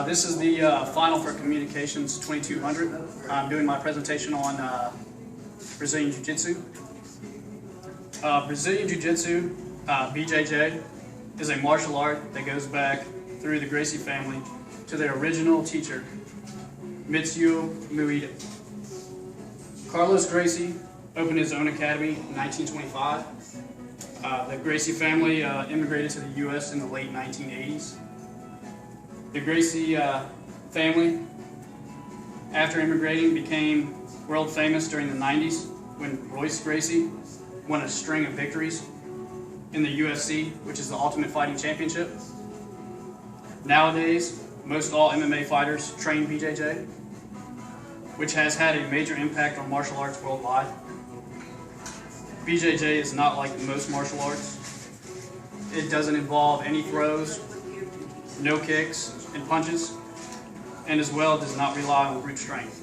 This is the final for Communications 2200. I'm doing my presentation on Brazilian Jiu-Jitsu. Brazilian Jiu-Jitsu, BJJ, is a martial art that goes back through the Gracie family to their original teacher, Mitsuo Muida. Carlos Gracie opened his own academy in 1925. The Gracie family immigrated to the U.S. in the late 1980s. The Gracie family, after immigrating, became world famous during the 90s when Royce Gracie won a string of victories in the UFC, which is the Ultimate Fighting Championship. Nowadays, most all MMA fighters train BJJ, which has had a major impact on martial arts worldwide. BJJ is not like most martial arts. It doesn't involve any throws, no kicks and punches, and as well does not rely on brute strength.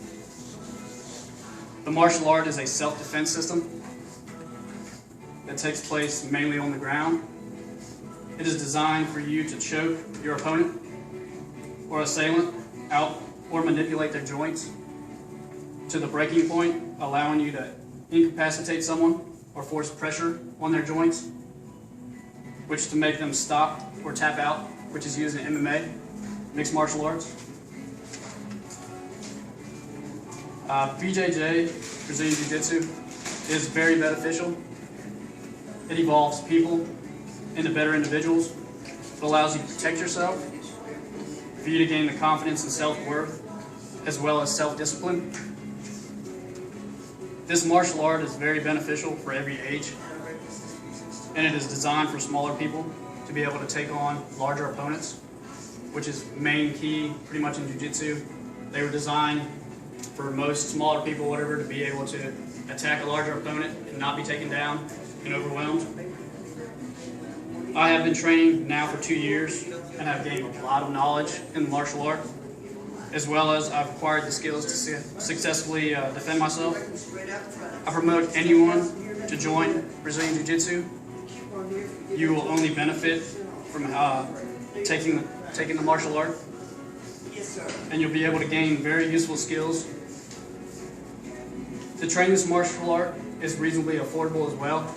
The martial art is a self-defense system that takes place mainly on the ground. It is designed for you to choke your opponent or assailant out or manipulate their joints to the breaking point, allowing you to incapacitate someone or force pressure on their joints, which to make them stop or tap out, which is used in MMA, mixed martial arts. BJJ, Brazilian Jiu-Jitsu, is very beneficial. It evolves people into better individuals. It allows you to protect yourself, for you to gain the confidence and self-worth, as well as self-discipline. This martial art is very beneficial for every age, and it is designed for smaller people to be able to take on larger opponents, which is main key pretty much in Jiu-Jitsu. They were designed for most smaller people, whatever, to be able to attack a larger opponent and not be taken down and overwhelmed. I have been training now for 2 years and have gained a lot of knowledge in the martial art, as well as I've acquired the skills to successfully defend myself. I promote anyone to join Brazilian Jiu-Jitsu. You will only benefit from taking the martial art, and you'll be able to gain very useful skills. To train this martial art is reasonably affordable as well.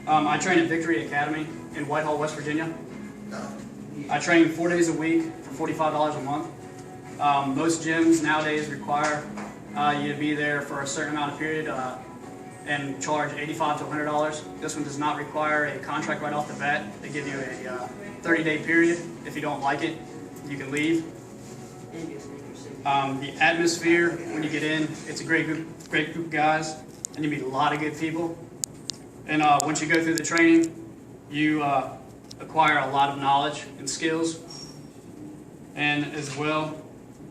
I train at Victory Academy in Whitehall, West Virginia. I train 4 days a week for $45 a month. Most gyms nowadays require you to be there for a certain amount of period and charge $85 to $100. This one does not require a contract right off the bat. They give you a 30-day period. If you don't like it, you can leave. The atmosphere when you get in, it's a great group of guys, and you meet a lot of good people. And once you go through the training, you acquire a lot of knowledge and skills. And as well,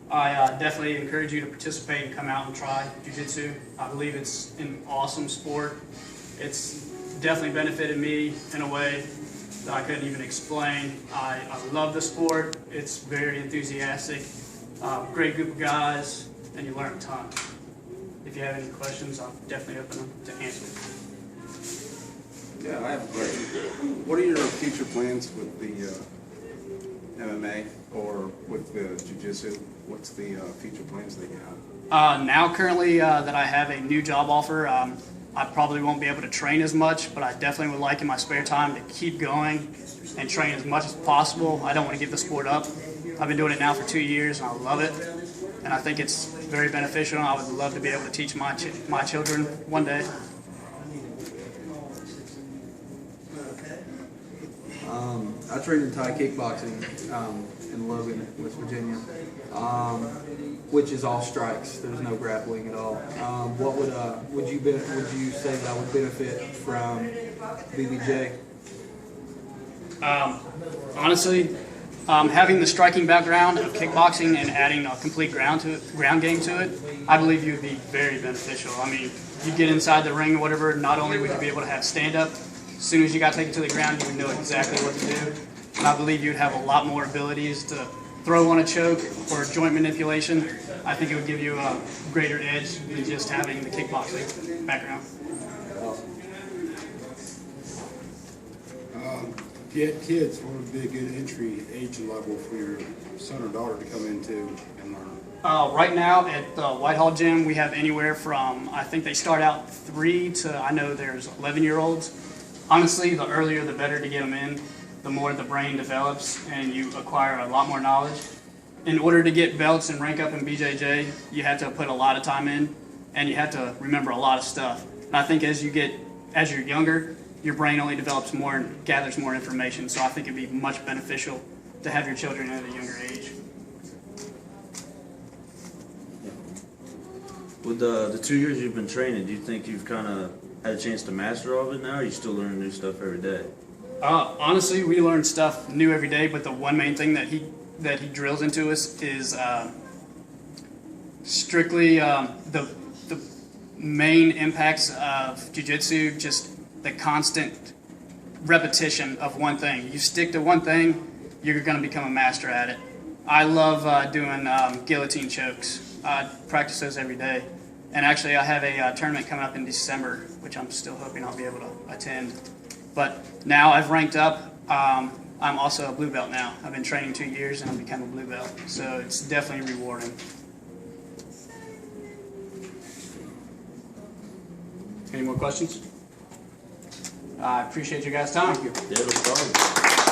I definitely encourage you to participate and come out and try Jiu-Jitsu. I believe it's an awesome sport. It's definitely benefited me in a way that I couldn't even explain. I love the sport. It's very enthusiastic, great group of guys, and you learn a ton. If you have any questions, I'm definitely open to answer. Yeah, I have a question. What are your future plans with the MMA or with the Jiu-Jitsu? What's the future plans that you have? Now, currently, that I have a new job offer, I probably won't be able to train as much, but I definitely would like in my spare time to keep going and train as much as possible. I don't want to give the sport up. I've been doing it now for 2 years, and I love it. And I think it's very beneficial. I would love to be able to teach my children one day. I train in Thai kickboxing in Logan, West Virginia, which is all strikes. There's no grappling at all. What would you say that I would benefit from BBJ? Honestly, having the striking background of kickboxing and adding a complete ground game to it, I believe you would be very beneficial. I mean, you get inside the ring or whatever, not only would you be able to have stand-up, as soon as you got taken to the ground, you would know exactly what to do. And I believe you'd have a lot more abilities to throw on a choke or joint manipulation. I think it would give you a greater edge than just having the kickboxing background. get kids, what would be a good entry age level for your son or daughter to come into and learn? Right now at the Whitehall Gym, we have anywhere from, I think they start out 3 to, I know there's 11-year-olds. Honestly, the earlier the better to get them in, the more the brain develops and you acquire a lot more knowledge. In order to get belts and rank up in BJJ, you have to put a lot of time in and you have to remember a lot of stuff. And I think as you're younger, your brain only develops more and gathers more information. So I think it'd be much beneficial to have your children at a younger age. With the 2 years you've been training, do you think you've kind of had a chance to master all of it now, or are you still learning new stuff every day? Honestly, we learn stuff new every day, but the one main thing that he drills into us is strictly the main impacts of jiu-jitsu, just the constant repetition of one thing. You stick to one thing, you're going to become a master at it. I love doing guillotine chokes. I practice those every day. And actually, I have a tournament coming up in December, which I'm still hoping I'll be able to attend. But now I've ranked up. I'm also a blue belt now. I've been training 2 years and I've become a blue belt. So it's definitely rewarding. Any more questions? I appreciate you guys' time. Yeah, no problem.